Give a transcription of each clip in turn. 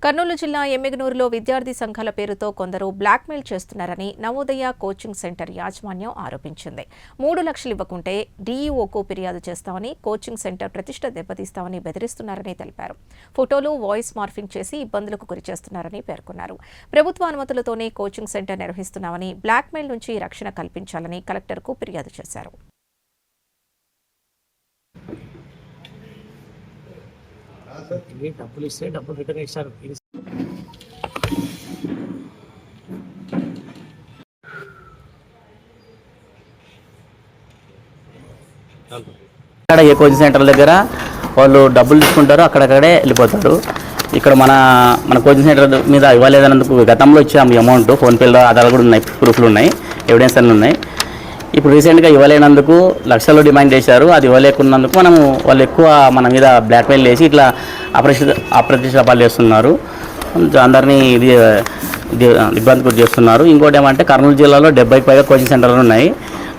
కర్నూలు జిల్లా ఎమ్మిగనూరులో విద్యార్థి సంఘాల పేరుతో కొందరు బ్లాక్మెయిల్ చేస్తున్నారని నవోదయ కోచింగ్ సెంటర్ యాజమాన్యం ఆరోపించింది. 3 లక్షలు ఇవ్వకుంటే డీఈఓకు ఫిర్యాదు చేస్తామని, కోచింగ్ సెంటర్ ప్రతిష్ట దెబ్బతీస్తామని బెదిరిస్తున్నారని తెలిపారు. ఫోటోలు, వాయిస్ మార్ఫింగ్ చేసి ఇబ్బందులకు గురిచేస్తున్నారని పేర్కొన్నారు. ప్రభుత్వ అనుమతులతోనే కోచింగ్ సెంటర్ నిర్వహిస్తున్నామని, బ్లాక్మెయిల్ నుంచి రక్షణ కల్పించాలని కలెక్టర్కు ఫిర్యాదు చేశారు. డబ్బులు ఇస్తే డబ్బులు రిటర్న్ ఇస్తారు. ఇక్కడ ఏ కోచింగ్ సెంటర్ దగ్గర వాళ్ళు డబ్బులు తీసుకుంటారు, అక్కడక్కడే వెళ్ళిపోతారు. ఇక్కడ మన కోచింగ్ సెంటర్ మీద ఇవ్వలేదన్నందుకు గతంలో ఇచ్చాము అమౌంట్, ఫోన్పేలో ఆధార్ కూడా ఉన్నాయి, ప్రూఫ్లు ఉన్నాయి, ఎవిడెన్స్ అన్నీ ఉన్నాయి. ఇప్పుడు రీసెంట్గా ఇవ్వలేనందుకు లక్షల్లో డిమాండ్ చేశారు. అది ఇవ్వలేకున్నందుకు వాళ్ళు ఎక్కువ మన మీద బ్లాక్మెయిల్ చేసి ఇట్లా అప్రతిష్టాపాలు చేస్తున్నారు. అందరినీ ఇబ్బంది గురి చేస్తున్నారు. ఇంకోటి ఏమంటే కర్నూలు జిల్లాలో 70కి పైగా కోచింగ్ సెంటర్లు ఉన్నాయి.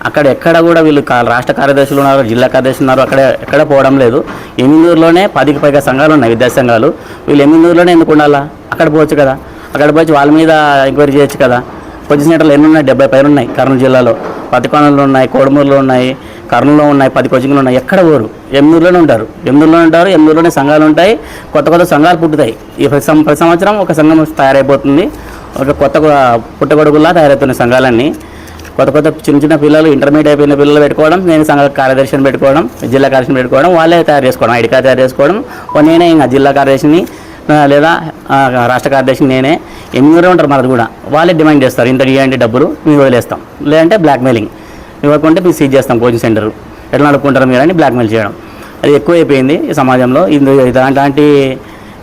అక్కడ ఎక్కడ కూడా వీళ్ళు రాష్ట్ర కార్యదర్శులు ఉన్నారు, జిల్లా కార్యదర్శులు ఉన్నారు, ఎక్కడ పోవడం లేదు. ఎమ్మిగనూరులోనే 10కి పైగా సంఘాలు ఉన్నాయి, విద్యార్థి సంఘాలు. వీళ్ళు ఎమ్మిగనూరులోనే ఎందుకు ఉండాలా? అక్కడ పోవచ్చు కదా, అక్కడ పోయి వాళ్ళ మీద ఎంక్వైరీ చేయొచ్చు కదా. కోచింగ్ సెంటర్లు ఎన్ని ఉన్నాయి? 70 పైన ఉన్నాయి కర్నూలు జిల్లాలో. పతికోణంలో ఉన్నాయి, కోడమూరులో ఉన్నాయి, కర్నూలులో ఉన్నాయి, 10 కోచింగ్లు ఉన్నాయి. ఎక్కడ పోరు, ఎమ్మిగనూరులోనే ఉంటారు. ఎమ్మిగనూరులోనే సంఘాలు ఉంటాయి, కొత్త సంఘాలు పుట్టుతాయి. ఈ ప్రతి సంవత్సరం ఒక సంఘం తయారైపోతుంది, ఒక కొత్త పుట్టగొడుగులా తయారవుతున్నాయి సంఘాలన్నీ. కొత్త చిన్న పిల్లలు, ఇంటర్మీడియట్ అయిపోయిన పిల్లలు పెట్టుకోవడం, నేను సంఘ కార్యదర్శిని పెట్టుకోవడం, జిల్లా కార్యదర్శిని పెట్టుకోవడం, వాళ్ళే తయారు చేసుకోవడం, ఐడి కార్డు తయారు చేసుకోవడం. నేనే ఇంకా జిల్లా కార్యదర్శిని లేదా రాష్ట్ర కార్యదర్శిని నేనే. ఎమ్మిగనూరులో ఉంటారు, మనది కూడా వాళ్ళే డిమాండ్ చేస్తారు. ఇంత ఇవ్వండి డబ్బులు, మేము వదిలేస్తాం, లేదంటే బ్లాక్మెయిలింగ్, ఇవ్వకుంటే మేము సీజ్ చేస్తాం కోచింగ్ సెంటర్, ఎట్లా నడుపుకుంటారు మీరు అని బ్లాక్మెయిల్ చేయడం. అది ఎక్కువైపోయింది ఈ సమాజంలో. ఇలాంటి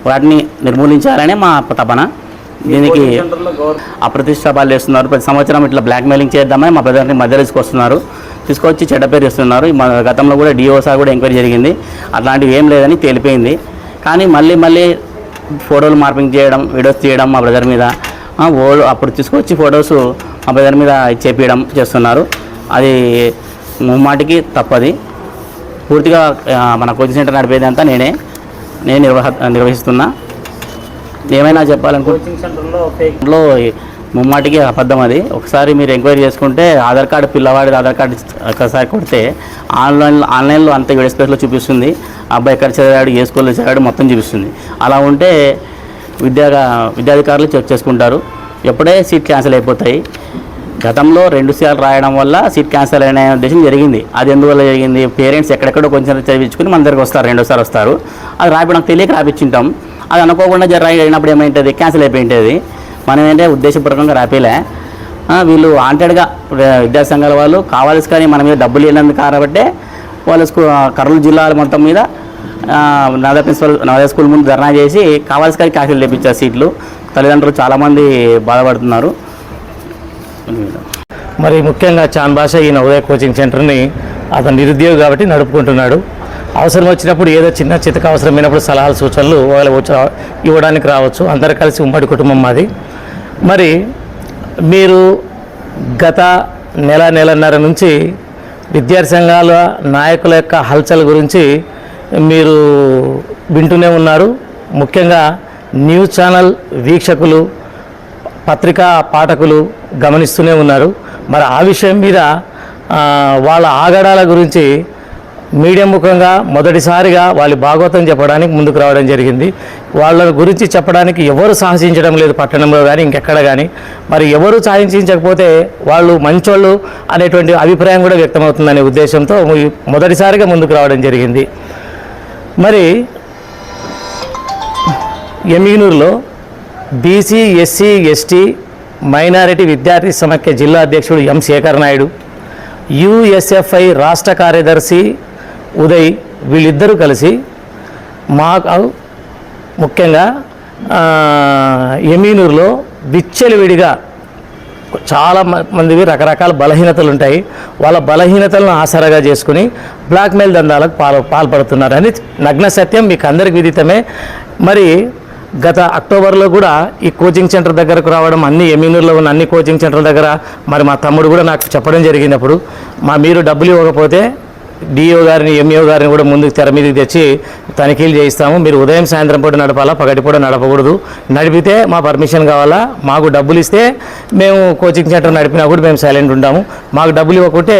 వాటిని నిర్మూలించాలనే మా తపన. దీనికి అప్రతిష్టాపాలు చేస్తున్నారు. ప్రతి సంవత్సరం ఇట్లా బ్లాక్మెయిలింగ్ చేద్దామని మా ప్రజల్ని మధ్య తీసుకొచ్చి చెడ్డ పేరు చేస్తున్నారు. గతంలో కూడా డిఓసార్ కూడా ఎంక్వైరీ జరిగింది, అట్లాంటివి ఏం లేదని తేలిపోయింది. కానీ మళ్ళీ ఫోటోలు మార్పింగ్ చేయడం, వీడియోస్ తీయడం మా బ్రదర్ మీద, అప్పుడు తీసుకొచ్చి ఫొటోస్ మా బ్రదర్ మీద చేస్తున్నారు. అది ముమ్మాటికి తప్పది. పూర్తిగా మన కోచింగ్ సెంటర్ నడిపేదంతా నేను నిర్వహిస్తున్నా. ఏమైనా చెప్పాలనుకుంటే సెంటర్లో ముమ్మాటికి అబద్ధం అది. ఒకసారి మీరు ఎంక్వైరీ చేసుకుంటే ఆధార్ కార్డు, పిల్లవాడి ఆధార్ కార్డు ఒకసారి కొడితే ఆన్లైన్లో అంత వీడియో స్పేస్లో చూపిస్తుంది. అబ్బాయి ఎక్కడ చదివాడు, ఏ స్కూల్లో చదివాడు మొత్తం చూపిస్తుంది. అలా ఉంటే విద్యాధికారులు చెక్ చేసుకుంటారు. ఎప్పుడే సీట్ క్యాన్సిల్ అయిపోతాయి. గతంలో 2 సార్లు రాయడం వల్ల సీట్ క్యాన్సిల్ అయిన ఉద్దేశం జరిగింది. అది ఎందువల్ల జరిగింది? పేరెంట్స్ ఎక్కడెక్కడో కొంచెం చదివించుకుని మన దగ్గరకు వస్తారు, 2సారి వస్తారు. అది నాకు తెలియక రాపించుంటాం. అది అనుకోకుండా అయినప్పుడు ఏమైంటుంది, క్యాన్సిల్ అయిపోయింటుంది. మనం ఏంటంటే ఉద్దేశపూర్వకంగా రాపేలే. వీళ్ళు వాంటెడ్గా విద్యా సంఘాల వాళ్ళు కావాల్సి కానీ మన మీద డబ్బులు ఇవ్వనందుకు కాబట్టి వాళ్ళ కర్నూలు జిల్లాల మొత్తం మీద నవోదయ స్కూల్ ముందు ధర్నా చేసి కావాల్సి కానీ క్యాన్సిల్ చేయించారు సీట్లు. తల్లిదండ్రులు చాలామంది బాధపడుతున్నారు. మరి ముఖ్యంగా చాన్ భాష ఈ నవోదయ కోచింగ్ సెంటర్ని అతను నిరుద్యోగి కాబట్టి నడుపుకుంటున్నాడు. అవసరం వచ్చినప్పుడు ఏదో చిన్న చితక అవసరమైనప్పుడు సలహాలు, సూచనలు ఇవ్వడానికి రావచ్చు. అందరు కలిసి ఉమ్మడి కుటుంబం మాది. మరి మీరు గత నెలన్నర నుంచి విద్యార్థి సంఘాల నాయకుల యొక్క హల్చల్ గురించి మీరు వింటూనే ఉన్నారు. ముఖ్యంగా న్యూస్ ఛానల్ వీక్షకులు, పత్రికా పాఠకులు గమనిస్తూనే ఉన్నారు. మరి ఆ విషయం మీద వాళ్ళ ఆగడాల గురించి మీడియా ముఖంగా మొదటిసారిగా వాళ్ళ భాగవతం చెప్పడానికి ముందుకు రావడం జరిగింది. వాళ్ళ గురించి చెప్పడానికి ఎవరు సాహసించడం లేదు, పట్టణంలో కానీ ఇంకెక్కడ కానీ. మరి ఎవరు సాహసించకపోతే వాళ్ళు మంచోళ్ళు అనేటువంటి అభిప్రాయం కూడా వ్యక్తమవుతుందనే ఉద్దేశంతో మొదటిసారిగా ముందుకు రావడం జరిగింది. మరి ఎమ్మిగనూరులో బీసీ, ఎస్సీ, ఎస్టీ, మైనారిటీ విద్యార్థి సమైక్య జిల్లా అధ్యక్షుడు ఎం శేఖర్ నాయుడు, యుఎస్ఎఫ్ఐ రాష్ట్ర కార్యదర్శి ఉదయ్, వీళ్ళిద్దరూ కలిసి మాకు ముఖ్యంగా ఎమ్మిగనూరులో విచ్చలవిడిగా చాలా మందివి రకరకాల బలహీనతలు ఉంటాయి. వాళ్ళ బలహీనతలను ఆసరాగా చేసుకుని బ్లాక్మెయిల్ దందాలకు పాల్పడుతున్నారని నగ్న సత్యం మీకు అందరికి విదితమే. మరి గత అక్టోబర్లో కూడా ఈ కోచింగ్ సెంటర్ దగ్గరకు రావడం, అన్ని ఎమ్మిగనూరులో ఉన్న అన్ని కోచింగ్ సెంటర్ల దగ్గర మరి మా తమ్ముడు కూడా నాకు చెప్పడం జరిగినప్పుడు, మీరు డబ్బులు ఇవ్వకపోతే డిఓ గారిని ఎంఈఓ గారిని కూడా ముందుకు తెర మీదకి తెచ్చి తనిఖీలు చేయిస్తాము. మీరు ఉదయం సాయంత్రం పూట నడపాలా, పగటిపూట నడపకూడదు. నడిపితే మా పర్మిషన్ కావాలా, మాకు డబ్బులు ఇస్తే మేము కోచింగ్ సెంటర్ నడిపినా కూడా మేము సైలెంట్ ఉంటాము. మాకు డబ్బులు ఇవ్వకుంటే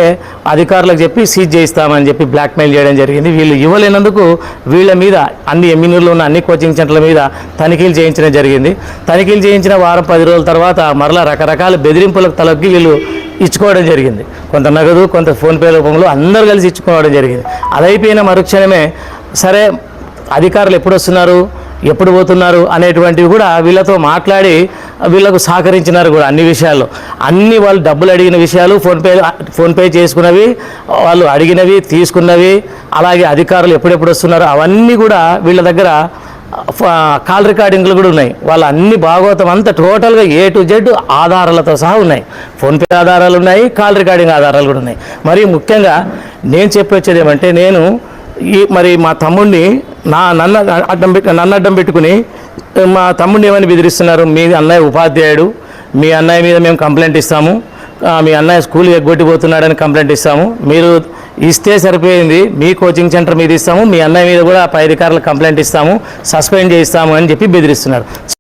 అధికారులకు చెప్పి సీజ్ చేయిస్తామని చెప్పి బ్లాక్మెయిల్ చేయడం జరిగింది. వీళ్ళు ఇవ్వలేనందుకు వీళ్ళ మీద అన్ని ఎమ్మినూరులో ఉన్న అన్ని కోచింగ్ సెంటర్ల మీద తనిఖీలు చేయించడం జరిగింది. తనిఖీలు చేయించిన వారం 10 రోజుల తర్వాత మరలా రకరకాల బెదిరింపులకు తలొగ్గి వీళ్ళు ఇచ్చుకోవడం జరిగింది. కొంత నగదు, కొంత ఫోన్పే రూపంలో అందరూ కలిసి ఇచ్చుకోవడం జరిగింది. అదైపోయిన మరుక్షణమే సరే అధికారులు ఎప్పుడు వస్తున్నారు, ఎప్పుడు పోతున్నారు అనేటువంటివి కూడా వీళ్ళతో మాట్లాడి వీళ్ళకు సహకరించినారు కూడా అన్ని విషయాల్లో. అన్ని వాళ్ళు డబ్బులు అడిగిన విషయాలు, ఫోన్పే చేసుకున్నవి, వాళ్ళు అడిగినవి తీసుకున్నవి, అలాగే అధికారులు ఎప్పుడెప్పుడు వస్తున్నారు అవన్నీ కూడా వీళ్ళ దగ్గర కాల్ రికార్డింగ్లు కూడా ఉన్నాయి. వాళ్ళ అన్ని భాగవతం అంతా టోటల్గా A to Z ఆధారాలతో సహా ఉన్నాయి. ఫోన్పే ఆధారాలు ఉన్నాయి, కాల్ రికార్డింగ్ ఆధారాలు కూడా ఉన్నాయి. మరి ముఖ్యంగా నేను చెప్పొచ్చేది ఏమంటే, నేను మరి మా తమ్ముడిని నన్ను అడ్డం పెట్టుకుని మా తమ్ముడిని ఏమని బెదిరిస్తున్నారు, మీ అన్నయ్య ఉపాధ్యాయుడు, మీ అన్నయ్య మీద మేము కంప్లైంట్ ఇస్తాము, మీ అన్నయ్య స్కూల్ ఎగ్గొట్టిపోతున్నాడని కంప్లైంట్ ఇస్తాము, మీరు ఇస్తే సరిపోయింది, మీ కోచింగ్ సెంటర్ మీద ఇస్తాము, మీ అన్నయ్య మీద కూడా పై అధికారులకు కంప్లైంట్ ఇస్తాము, సస్పెండ్ చేయిస్తాము అని చెప్పి బెదిరిస్తున్నారు.